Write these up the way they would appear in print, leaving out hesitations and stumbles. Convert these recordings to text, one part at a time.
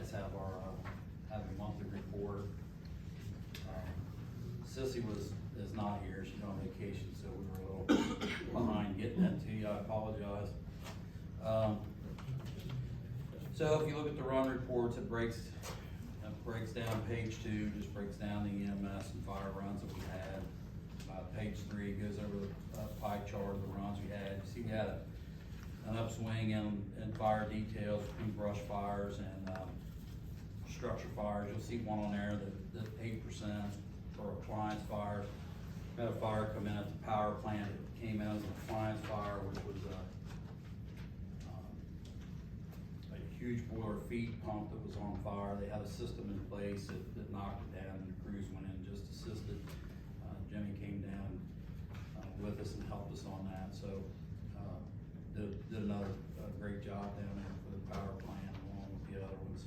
guys have have a monthly report. Sissy is not here, she's on vacation, so we were a little behind getting that to you, I apologize. So if you look at the run reports, it breaks down page 2, just breaks down the EMS and fire runs that we had. Page 3 goes over the pie chart of the runs we had. You see we had an upswing in fire details between brush fires and structure fires. You'll see one on there that 8% for appliance fires. We had a fire come in at the power plant. It came in as an appliance fire, which was a huge boiler feed pump that was on fire. They had a system in place that knocked it down, and the crews went in and just assisted. Jimmy came down with us and helped us on that. So did another great job down there for the power plant along with the other ones.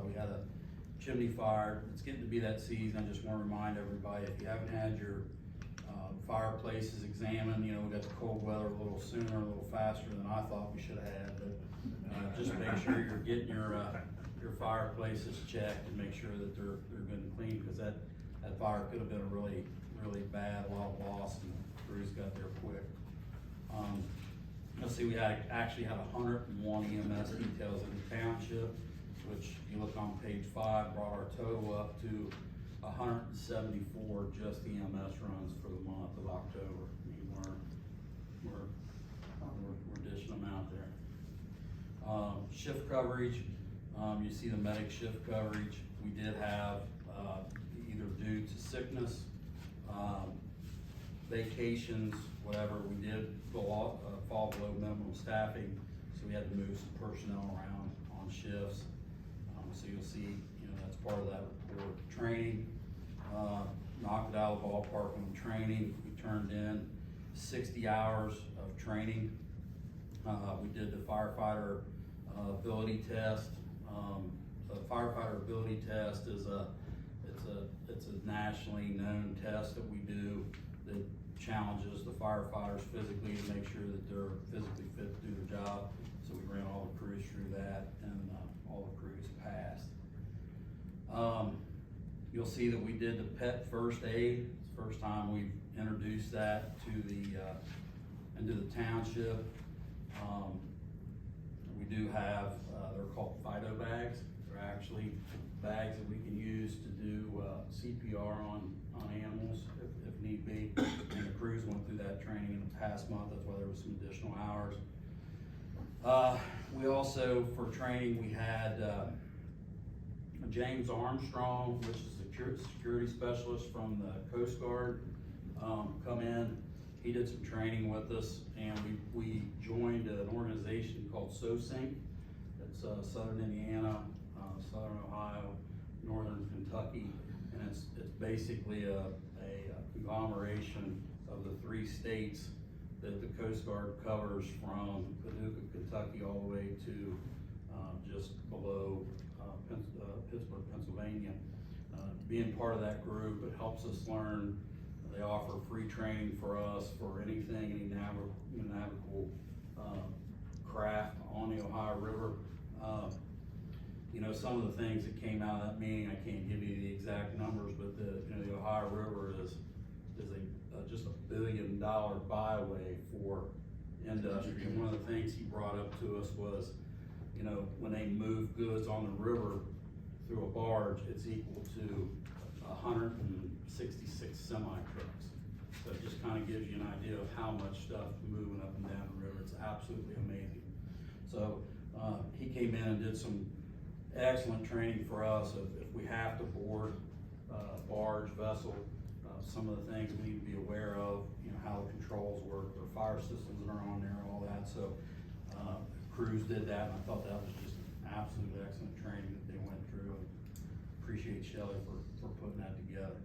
We had a chimney fire. It's getting to be that season. I just want to remind everybody, if you haven't had your fireplaces examined, you know, we got the cold weather a little sooner, a little faster than I thought we should have had. But just make sure you're getting your fireplaces checked and make sure that they're good and clean, because that fire could have been a really bad, a lot of loss, and the crews got there quick. You'll see we actually had 101 EMS details in the township, which you look on page 5, brought our total up to 174 just EMS runs for the month of October. I mean, we're dishing them out there. Shift coverage, you see the medic shift coverage. We did have either due to sickness, vacations, whatever, we did fall below minimum staffing, so we had to move some personnel around on shifts. So you'll see, you know, that's part of that report. Training, knocked it out of the ballpark on training. We turned in 60 hours of training. We did the firefighter ability test. The firefighter ability test is it's a nationally known test that we do that challenges the firefighters physically to make sure that they're physically fit to do their job. So we ran all the crews through that, and all the crews passed. You'll see that we did the pet first aid. It's the first time we've introduced that to into the township. We do have, they're called FIDO bags. They're actually bags that we can use to do CPR on animals if need be. And the crews went through that training in the past month. That's why there was some additional hours. We also, for training, we had James Armstrong, which is a security specialist from the Coast Guard, come in. He did some training with us, and we joined an organization called SoSync. It's Southern Indiana, Southern Ohio, Northern Kentucky, and it's basically a conglomeration of the 3 states that the Coast Guard covers, from Paducah, Kentucky, all the way to just below Pittsburgh, Pennsylvania. Being part of that group, it helps us learn. They offer free training for us for any navigable craft on the Ohio River. You know, some of the things that came out of that meeting, I can't give you the exact numbers, but the Ohio River is just $1 billion byway for industry. And one of the things he brought up to us was, you know, when they move goods on the river through a barge, it's equal to 166 semi-trucks. So it just kind of gives you an idea of how much stuff moving up and down the river. It's absolutely amazing. So he came in and did some excellent training for us of if we have to board barge, vessel, some of the things we need to be aware of, you know, how the controls work, their fire systems that are on there, all that. So crews did that, and I thought that was just absolute excellent training that they went through. And appreciate Shelley for putting that together.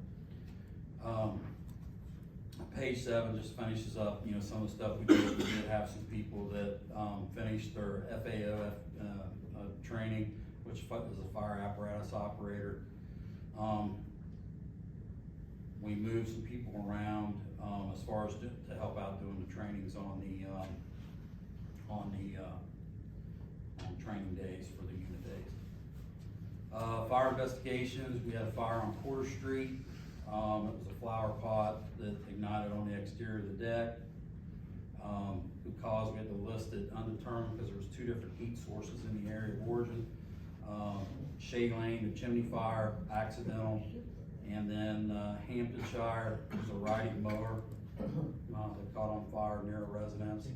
Page 7 just finishes up, you know, some of the stuff we did. We did have some people that finished their FAO training, which is a fire apparatus operator. We moved some people around as far as to help out doing the trainings on training days for the unit days. Fire investigations, we had a fire on Porter Street. It was a flower pot that ignited on the exterior of the deck. Because we had to list it undetermined because there was 2 different heat sources in the area of origin. Shea Lane, the chimney fire, accidental. And then Hamptonshire, it was a riding mower that caught on fire near a residence.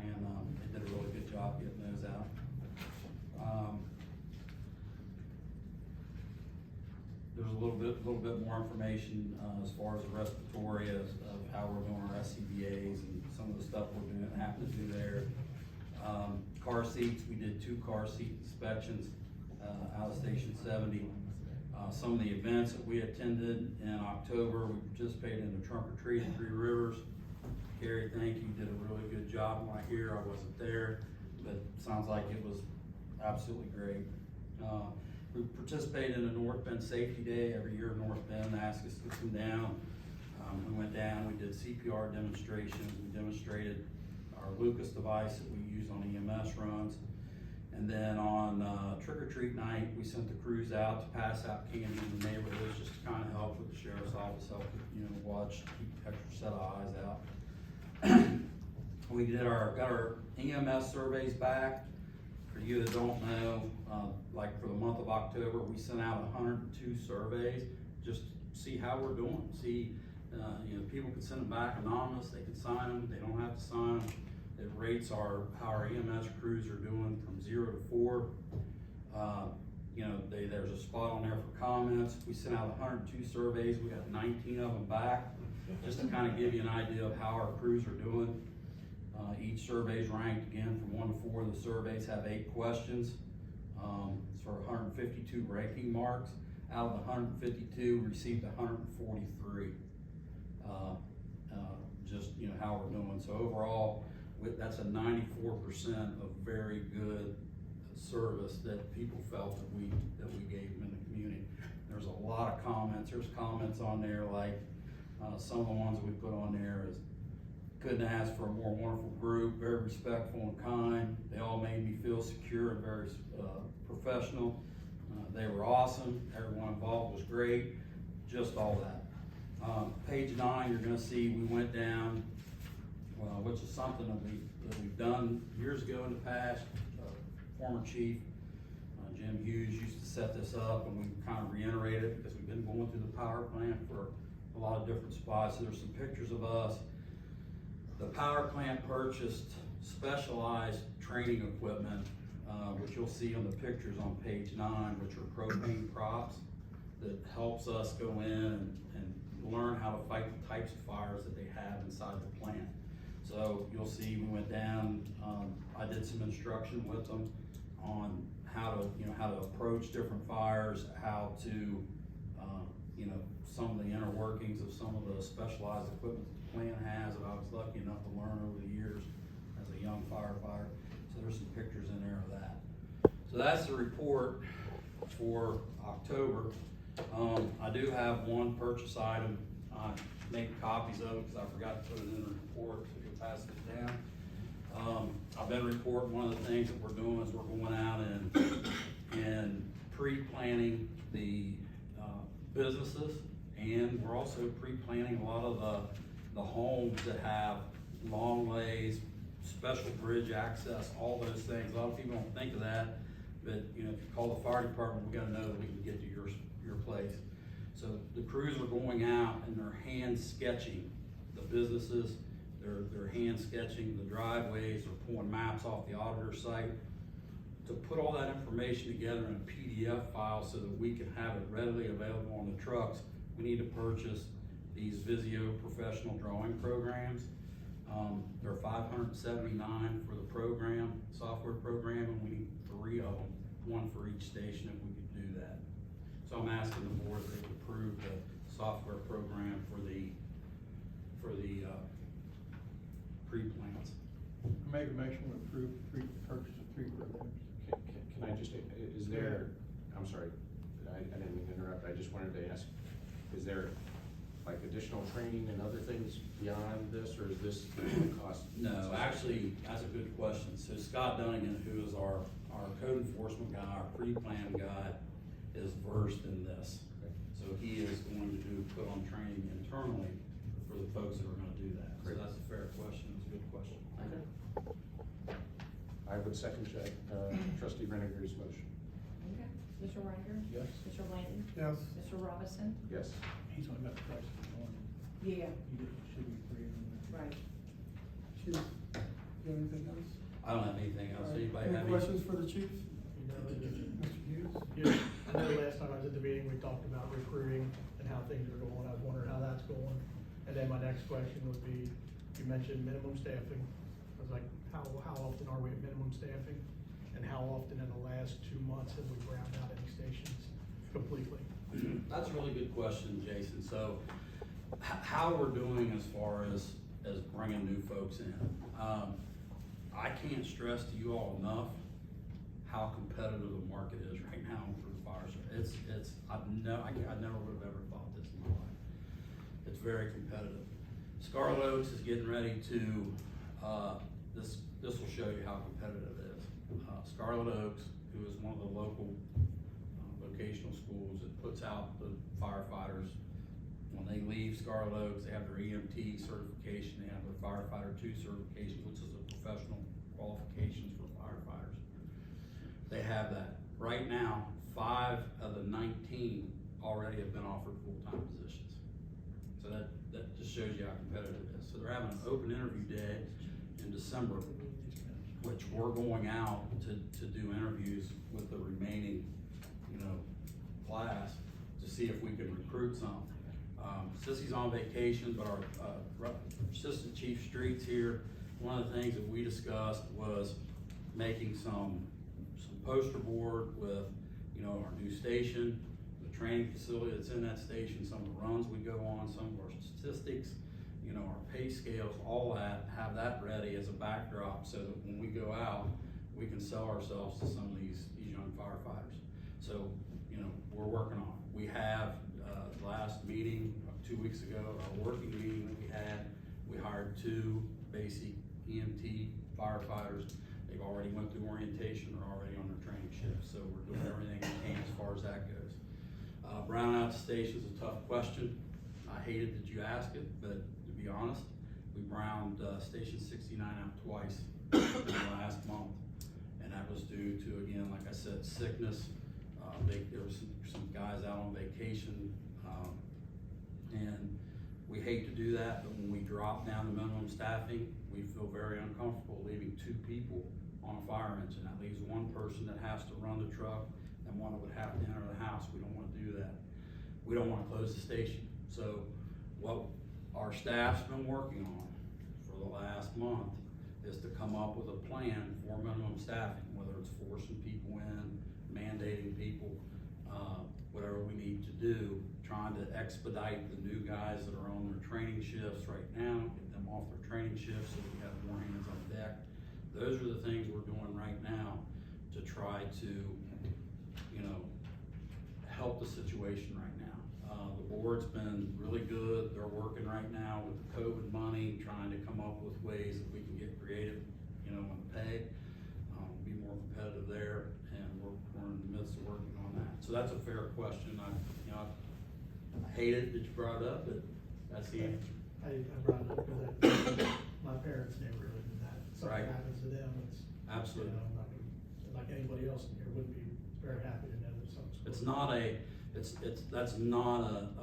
And they did a really good job getting those out. There's a little bit more information as far as the respiratory of how we're doing our SCBAs and some of the stuff we're doing, happen to do there. Car seats, we did 2 car seat inspections out of Station 70. Some of the events that we attended in October, we participated in the trunk or treat at 3 Rivers. Gary, thank you, did a really good job. When I hear, I wasn't there, but sounds like it was absolutely great. We participated in the North Bend Safety Day. Every year North Bend asked us to come down. We went down, we did CPR demonstrations, we demonstrated our Lucas device that we use on EMS runs. And then on trick-or-treat night, we sent the crews out to pass out candy in the neighborhoods, just to kind of help with the sheriff's office, help, watch, keep an extra set of eyes out. We got our EMS surveys back. For you that don't know, like for the month of October, we sent out 102 surveys, just to see how we're doing. See, people can send them back anonymous, they can sign them, they don't have to sign them. It rates how our EMS crews are doing from 0 to 4. There's a spot on there for comments. We sent out 102 surveys, we got 19 of them back, just to kind of give you an idea of how our crews are doing. Each survey is ranked again from 1 to 4. The surveys have 8 questions. It's for 152 ranking marks. Out of the 152, received 143. Just how we're doing. So overall, that's a 94% of very good service that people felt that we gave them in the community. There's a lot of comments. There's comments on there like some of the ones we put on there is, couldn't ask for a more wonderful group, very respectful and kind. They all made me feel secure and very professional. They were awesome. Everyone involved was great. Just all that. Page 9, you're going to see we went down, which is something that we've done years ago in the past. Former chief Jim Hughes used to set this up, and we kind of reiterated it because we've been going through the power plant for a lot of different spots. So there's some pictures of us. The power plant purchased specialized training equipment, which you'll see on the pictures on page 9, which are propane props that helps us go in and learn how to fight the types of fires that they have inside the plant. So you'll see we went down, I did some instruction with them on how to approach different fires, how to, some of the inner workings of some of the specialized equipment that the plant has that I was lucky enough to learn over the years as a young firefighter. So there's some pictures in there of that. So that's the report for October. I do have one purchase item. I make copies of it because I forgot to put it in the report, so you'll pass it down. I've been reporting one of the things that we're doing is we're going out and pre-planning the businesses, and we're also pre-planning a lot of the homes that have long lays, special bridge access, all those things. A lot of people don't think of that, but if you call the fire department, we got to know that we can get to your place. So the crews are going out and they're hand sketching the businesses. They're hand sketching the driveways. They're pulling maps off the auditor site to put all that information together in a PDF file so that we can have it readily available on the trucks. We need to purchase these Visio professional drawing programs. They're $579 for the program, software program, and we need 3 of them, 1 for each station if we could do that. So I'm asking the board if they would approve the software program for the pre-plans. I make a motion to approve purchase of 3 programs. Can I just, is there, I'm sorry, I didn't mean to interrupt, I just wanted to ask, is there like additional training and other things beyond this, or is this the cost? No, actually, that's a good question. So Scott Dunnigan, who is our code enforcement guy, our pre-plan guy, is versed in this. Okay. So he is going to put on training internally for the folks that are gonna do that. So Great. that's a fair question, it's a good question. Okay. I would second trustee Renninger's motion. Okay. Mr. Riker? Yes. Mr. Blanton? Yes. Mr. Robinson? Yes. He's only got the price for one. Yeah. Should be three of them. Right. Chief, you have anything else? I don't have anything else, All right. anybody have Any any? questions for the chief? You know, Mr. Hughes? yeah, I know last time I was at the meeting, we talked about recruiting and how things are going. I was wondering how that's going. And then my next question would be, you mentioned minimum staffing. I was like, how often are we at minimum staffing? And how often in the last 2 months have we ground out any stations completely? That's a really good question, Jason. So how we're doing as far as bringing new folks in. I can't stress to you all enough how competitive the market is right now for the fire service. I never would have ever thought this in my life. It's very competitive. Scarlet Oaks is getting ready to, this will show you how competitive it is. Scarlet Oaks, who is one of the local vocational schools that puts out the firefighters, when they leave Scarlet Oaks, they have their EMT certification, they have their Firefighter 2 certification, which is a professional qualifications for firefighters. They have that. Right now, 5 of the 19 already have been offered full-time positions. So that just shows you how competitive it is. So they're having an open interview day in December, which we're going out to do interviews with the remaining, class to see if we can recruit some. Sissy's on vacation, but our Assistant Chief Streets here, one of the things that we discussed was making some poster board with, our new station, the training facility that's in that station, some of the runs we go on, some of our statistics, our pay scales, all that, have that ready as a backdrop so that when we go out, we can sell ourselves to some of these young firefighters. So, we're working on it. We have, last meeting 2 weeks ago, our working meeting that we had, we hired 2 basic EMT firefighters. They've already went through orientation, they're already on their training shift, so we're doing everything we can as far as that goes. Brown out station is a tough question. I hated that you asked it, but to be honest, we browned station 69 out twice in the last month. And that was due to, again, like I said, sickness. There was some guys out on vacation, and we hate to do that, but when we drop down to minimum staffing, we feel very uncomfortable leaving 2 people on a fire engine. That leaves 1 person that has to run the truck and 1 that would have to enter the house. We don't want to do that. We don't want to close the station. So what our staff's been working on for the last month is to come up with a plan for minimum staffing, whether it's forcing people in, mandating people, whatever we need to do, trying to expedite the new guys that are on their training shifts right now, get them off their training shifts so we have more hands on deck. Those are the things we're doing right now to try to, help the situation right now. The board's been really good. They're working right now with the COVID money, trying to come up with ways that we can get creative, in the pay, be more competitive there, and we're in the midst of working on that. So that's a fair question. I hate it that you brought it up, but that's the answer. I brought it up because my parents never lived in that. If Right. something happens to them, it's, Absolutely. like anybody else in here wouldn't be very happy to know that something's. That's not a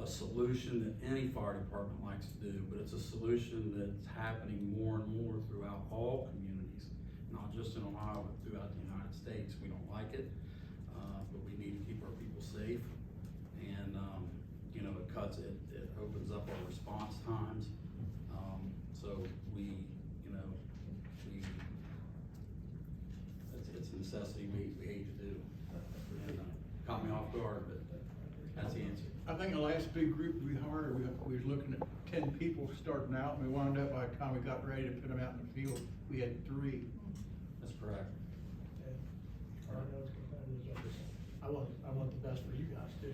solution that any fire department likes to do, but it's a solution that's happening more and more throughout all communities, not just in Ohio, but throughout the United States. We don't like it, but we need to keep our people safe. And, it opens up our response times. So it's a necessity we hate to do. And, caught me off guard, but that's the answer. I think the last big group we hired, we was looking at 10 people starting out, and we wound up by the time we got ready to put them out in the field, we had 3. That's correct. I know it's competitive, but I want the best for you guys too,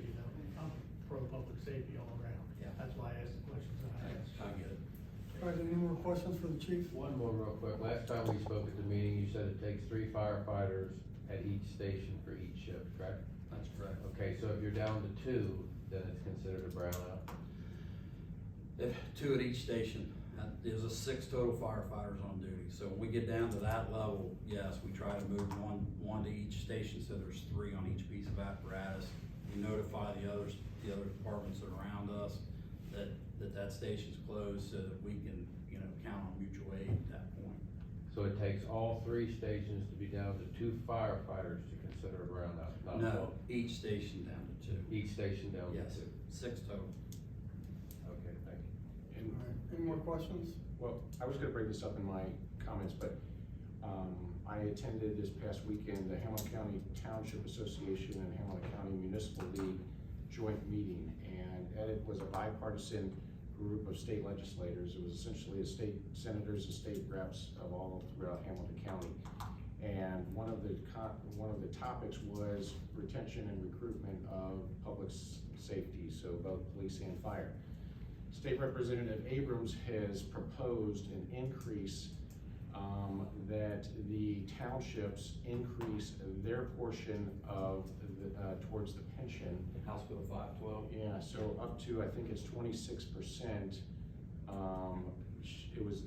I'm pro public safety all around. Yeah. That's why I asked the questions I asked. I get it. All right, any more questions for the chief? One more real quick. Last time we spoke at the meeting, you said it takes 3 firefighters at each station for each shift, correct? That's correct. correct. Okay, so if you're down to two, then it's considered a brownout? If, two at each station, there's 6 total firefighters on duty, so when we get down to that level, yes, we try to move one to each station, so there's 3 on each piece of apparatus. We notify the other departments that are around us that station's closed, so that we can, you know, count on mutual aid at that point. So it takes all 3 stations to be down to 2 firefighters to consider a brownout, not No, 12? each station down to 2. Each station down to Yes, 2? 6 total. Okay, thank you. And, All right, any more questions? well, I was gonna bring this up in my comments, but, I attended this past weekend the Hamilton County Township Association and Hamilton County Municipal League joint meeting, and it was a bipartisan group of state legislators. It was essentially a state senators and state reps of all throughout Hamilton County. And one of the topics was retention and recruitment of public safety, so both police and fire. State Representative Abrams has proposed an increase, that the townships increase their portion of the, towards the pension. House Bill 512. Yeah, so up to, I think it's 26%.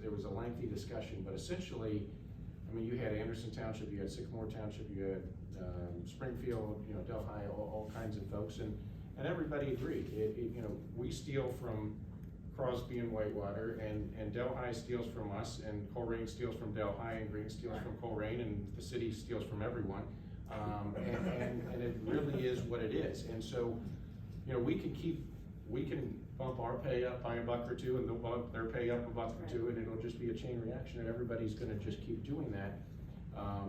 There was a lengthy discussion, but essentially, I mean, you had Anderson Township, you had Sycamore Township, you had Springfield, you know, Delhi, all kinds of folks, and everybody agreed. You know, we steal from Crosby and Whitewater, and Delhi steals from us, and Coleraine steals from Delhi, and Green steals from Coleraine, and the city steals from everyone. And it really is what it is. And so, you know, we can bump our pay up by $1 or $2, and they'll bump their pay up $1 or $2, and it'll just be a chain reaction, and everybody's gonna just keep doing that.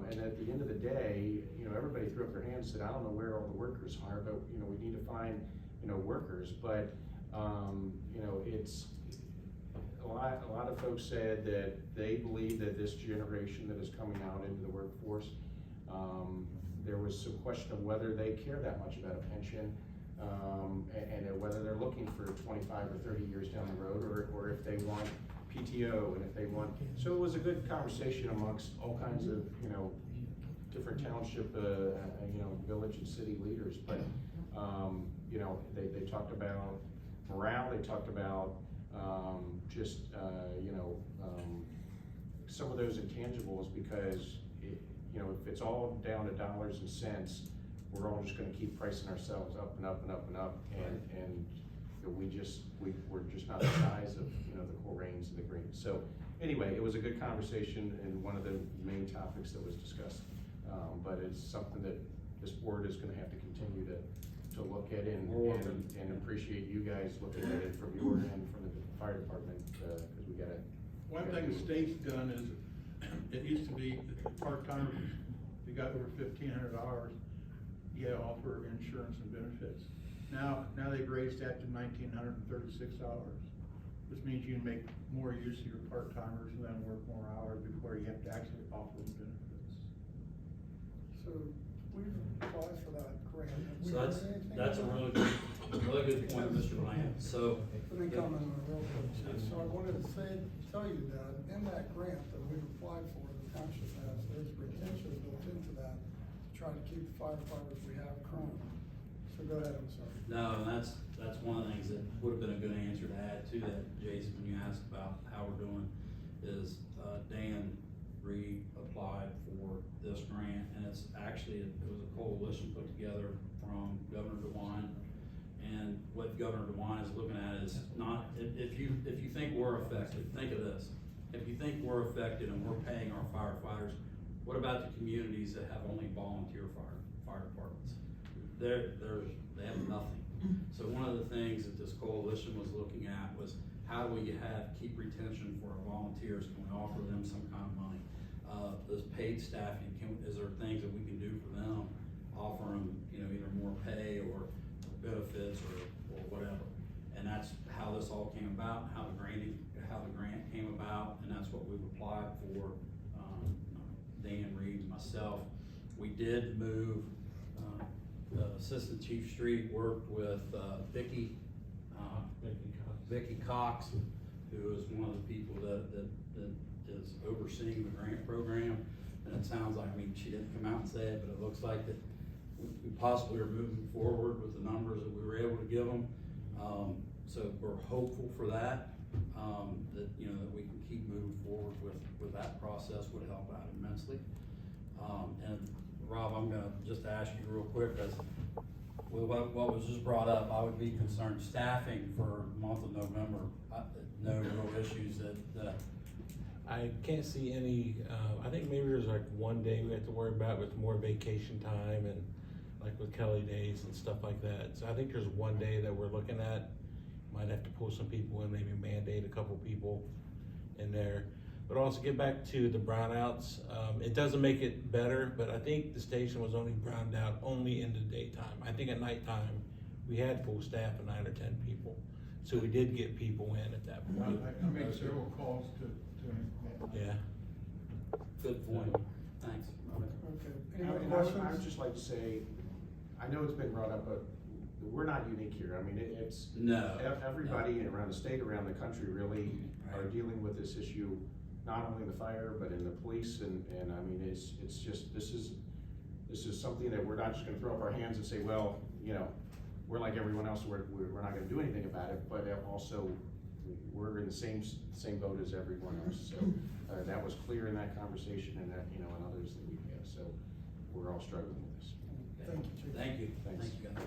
And at the end of the day, you know, everybody threw up their hands and said, I don't know where all the workers are, but, you know, we need to find, you know, workers. But, you know, it's, a lot of folks said that they believe that this generation that is coming out into the workforce, there was some question of whether they care that much about a pension, and whether they're looking for 25 or 30 years down the road, or if they want PTO, and if they want, so it was a good conversation amongst all kinds of, you know, different township, you know, village and city leaders. But, you know, they talked about morale, they talked about, just, you know, some of those intangibles, because you know, if it's all down to dollars and cents, we're all just gonna keep pricing ourselves up and up and up and up, and you know, we're just not the size of, you know, the Coleraines and the Greens. So anyway, it was a good conversation, and one of the main topics that was discussed. But it's something that this board is gonna have to continue to look at, and appreciate you guys looking at it from your end, from the fire department, cause we gotta. One thing the state's done is, it used to be part-timers, if you got over 1,500 hours, you had to offer insurance and benefits. Now they've raised that to 1,936 hours, which means you can make more use of your part-timers and then work more hours before you have to actually offer them benefits. So we've applied for that grant. Have we So heard anything that's a about really good point, Mr. Bland. So, Let me comment on it real quick, Chief. So I wanted to tell you that in that grant that we've applied for, the township has, there's retention built into that to try to keep the firefighters we have currently. So go ahead, I'm sorry. no, and that's one of the things that would have been a good answer to add to that, Jason, when you asked about how we're doing, is Dan Reed applied for this grant, and it's actually, it was a coalition put together from Governor DeWine. And what Governor DeWine is looking at is not, if you think we're effective, think of this. If you think we're effective and we're paying our firefighters, what about the communities that have only volunteer fire departments? They have nothing. So one of the things that this coalition was looking at was, how do we keep retention for our volunteers? Can we offer them some kind of money? This paid staffing, is there things that we can do for them? Offer them, you know, either more pay or benefits or whatever. And that's how this all came about, how the grant came about, and that's what we've applied for. Dan Reed, myself, we did move, Assistant Chief Street worked with Vicky Cox, who is one of the people that is overseeing the grant program. And it sounds like, I mean, she didn't come out and say it, but it looks like that we possibly are moving forward with the numbers that we were able to give them. So we're hopeful for that, that, you know, that we can keep moving forward with that process would help out immensely. And Rob, I'm gonna just ask you real quick, as with what was just brought up, I would be concerned staffing for the month of November. No real issues that, I can't see any, I think maybe there's like one day we have to worry about with more vacation time and like with Kelly days and stuff like that. So I think there's one day that we're looking at. Might have to pull some people in, maybe mandate a couple people in there. But also get back to the brownouts. It doesn't make it better, but I think the station was only browned out only in the daytime. I think at nighttime, we had full staff of 9 or 10 people. So we did get people in at that point. I made several calls to him. Yeah. good point, thanks. Okay, any And other I would questions? just like to say, I know it's been brought up, but we're not unique here. I mean, it's, No. everybody around the state, around the country really are Right. dealing with this issue, not only in the fire, but in the police, and I mean, it's just, this is something that we're not just gonna throw up our hands and say, well, you know, we're like everyone else, we're not gonna do anything about it, but also, we're in the same boat as everyone else, so, that was clear in that conversation and that, you know, and others that we've had, so, we're all struggling with this. Thank you, Chief. Thank you, Thanks. thank you guys.